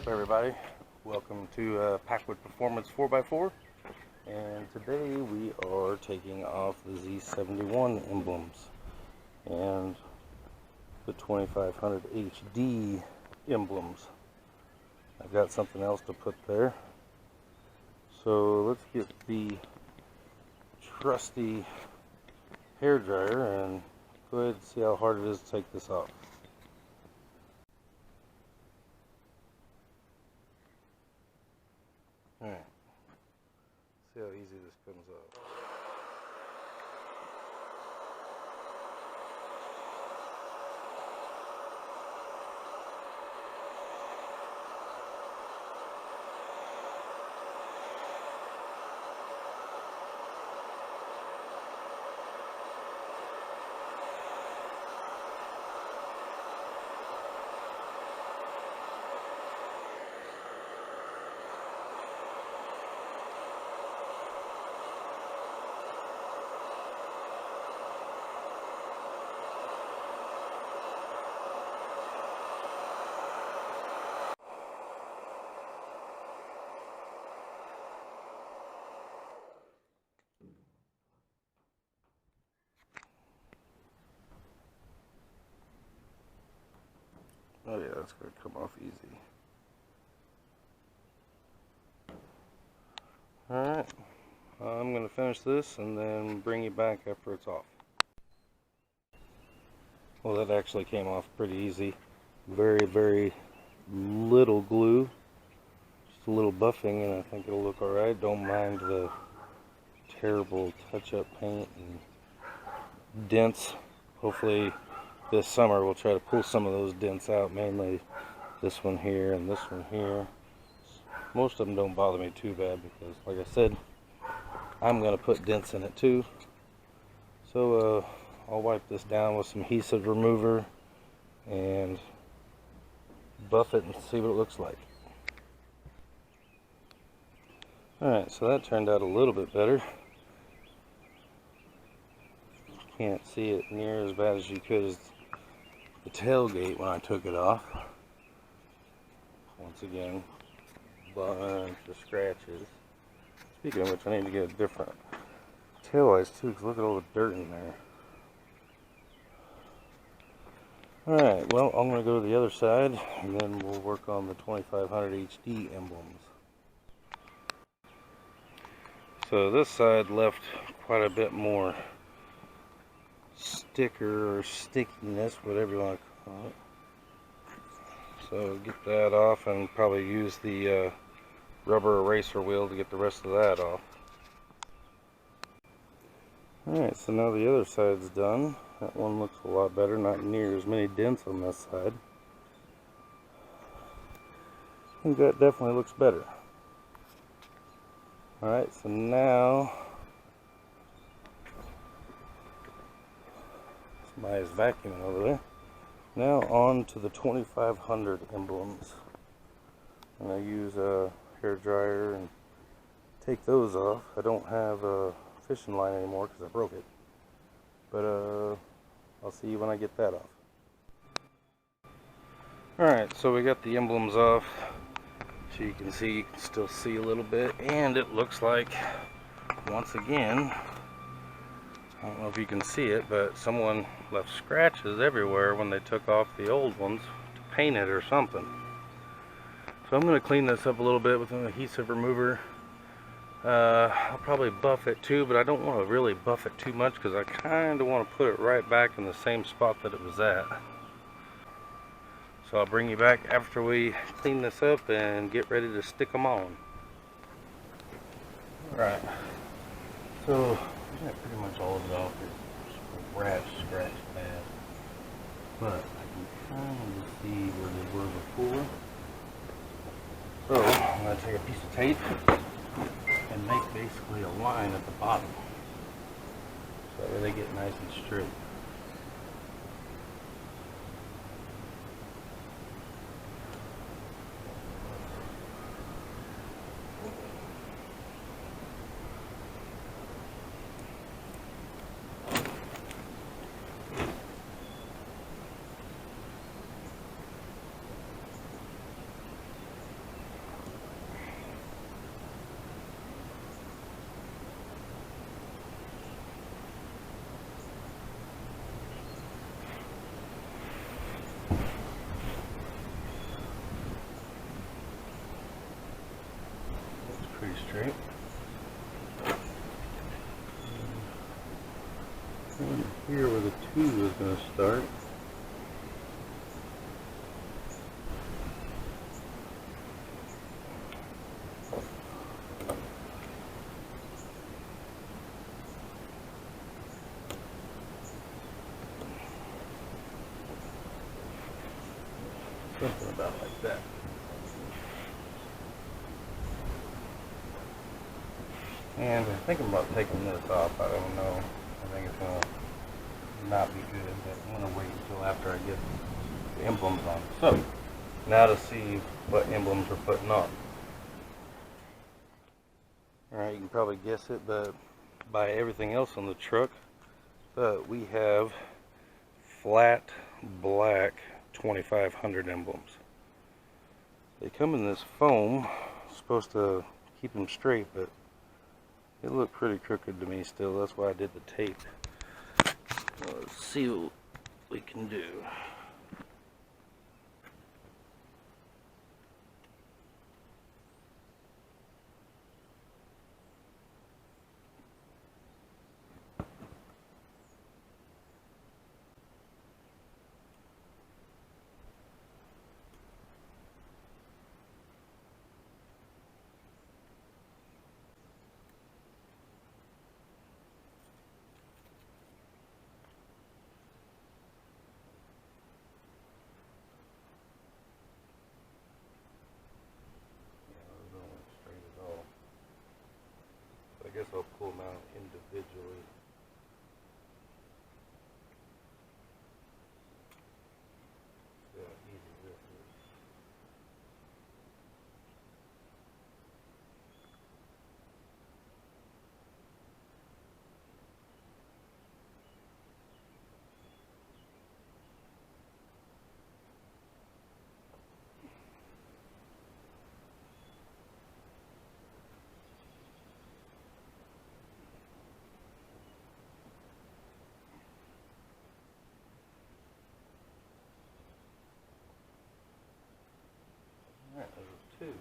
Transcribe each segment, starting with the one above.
up, everybody? Welcome to Packwood Performance 4x4, and today we are taking off the Z71 emblems and the 2500 HD emblems. I've got something else to put there, so let's get the trusty hair dryer and go ahead and see how hard it is to take this off. Alright, see how easy this comes off. Oh yeah, that's going to come off easy. Alright, I'm going to finish this and then bring you back after it's off. Well, that actually came off pretty easy. Very, very little glue. Just a little buffing and I think it'll look alright. Don't mind the terrible touch-up paint and dents. Hopefully this summer we'll try to pull some of those dents out, mainly this one here and this one here. Most of them don't bother me too bad because, like I said, I'm going to put dents in it too. So I'll wipe this down with some adhesive remover and buff it and see what it looks like. Alright, so that turned out a little bit better. Can't see it near as bad as you could as the tailgate when I took it off. Once again, bunch of scratches. Speaking of which, I need to get a different tail lights too, because look at all the dirt in there. Alright, well, I'm going to go to the other side and then we'll work on the 2500 HD emblems. So this side left quite a bit more sticker or stickiness, whatever you want to call it. So get that off and probably use the rubber eraser wheel to get the rest of that off. Alright, so now the other side's done. That one looks a lot better, not near as many dents on this side. I think that definitely looks better. Alright, so now somebody's vacuuming over there. Now on to the 2500 emblems. And I use a hair dryer and take those off. I don't have a fishing line anymore because I broke it. But I'll see you when I get that off. Alright, so we got the emblems off. So you can still see a little bit. And it looks like, once again, I don't know if you can see it, but someone left scratches everywhere when they took off the old ones to paint it or something. So I'm going to clean this up a little bit with an adhesive remover. I'll probably buff it too, but I don't want to really buff it too much because I kind of want to put it right back in the same spot that it was at. So I'll bring you back after we clean this up and get ready to stick them on. Alright, so I got pretty much all of it off. It's rat scratch bad, but I can kind of see where they were before. So I'm going to take a piece of tape and make basically a line at the bottom so that way they get nice and straight. straight. And here where the 2 is going to start. Something about like that. And I'm thinking about taking this off. I don't know. I think it's going to not be good, but I'm going to wait until after I get the emblems on. So, now to see what emblems we're putting on. Alright, you can probably guess it, but by everything else on the truck, but we have flat black 2500 emblems. They come in this foam, supposed to keep them straight, but it looked pretty crooked to me still. That's why I did the tape. Let's see what we can do. I guess I'll pull them out individually. See how easy this is. Alright, there's 2.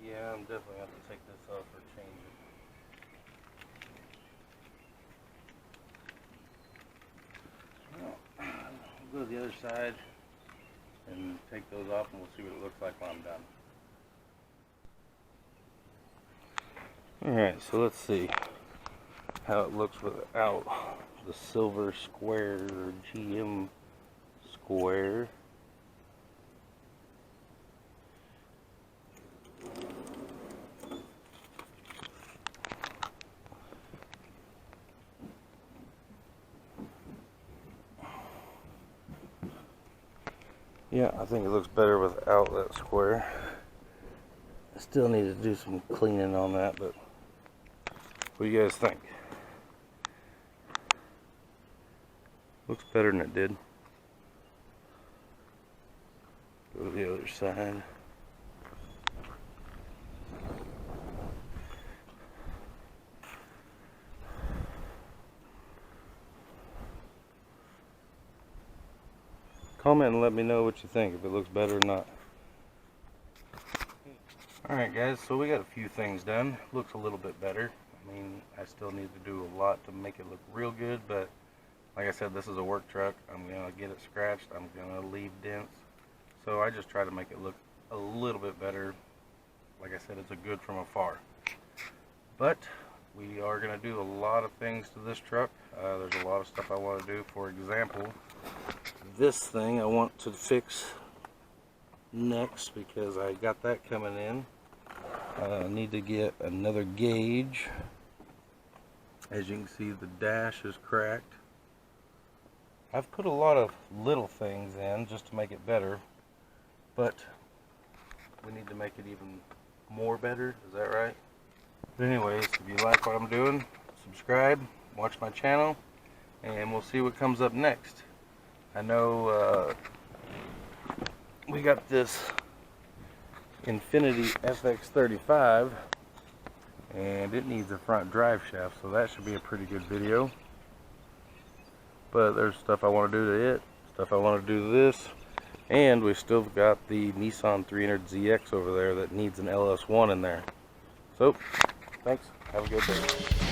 Yeah, I'm definitely going to have to take this off or change it. Well, we'll go to the other side and take those off, and we'll see what it looks like when I'm done. Alright, so let's see how it looks without the silver square or GM square. Yeah, I think it looks better without that square. I still need to do some cleaning on that, but what do you guys think? Looks better than it did. Go to the other side. Comment and let me know what you think, if it looks better or not. Alright guys, so we got a few things done. Looks a little bit better. I mean, I still need to do a lot to make it look real good, but like I said, this is a work truck. I'm going to get it scratched. I'm going to leave dents. So I just try to make it look a little bit better. Like I said, it's a good from afar. But we are going to do a lot of things to this truck. There's a lot of stuff I want to do. For example, this thing I want to fix next because I got that coming in. I need to get another gauge. As you can see, the dash is cracked. I've put a lot of little things in just to make it better, but we need to make it even more better. Is that right? But anyways, if you like what I'm doing, subscribe, watch my channel, and we'll see what comes up next. I know we got this Infinity FX35 and it needs a front drive shaft, so that should be a pretty good video. But there's stuff I want to do to it, stuff I want to do to this, and we still got the Nissan 300ZX over there that needs an LS1 in there. So thanks, have a good day.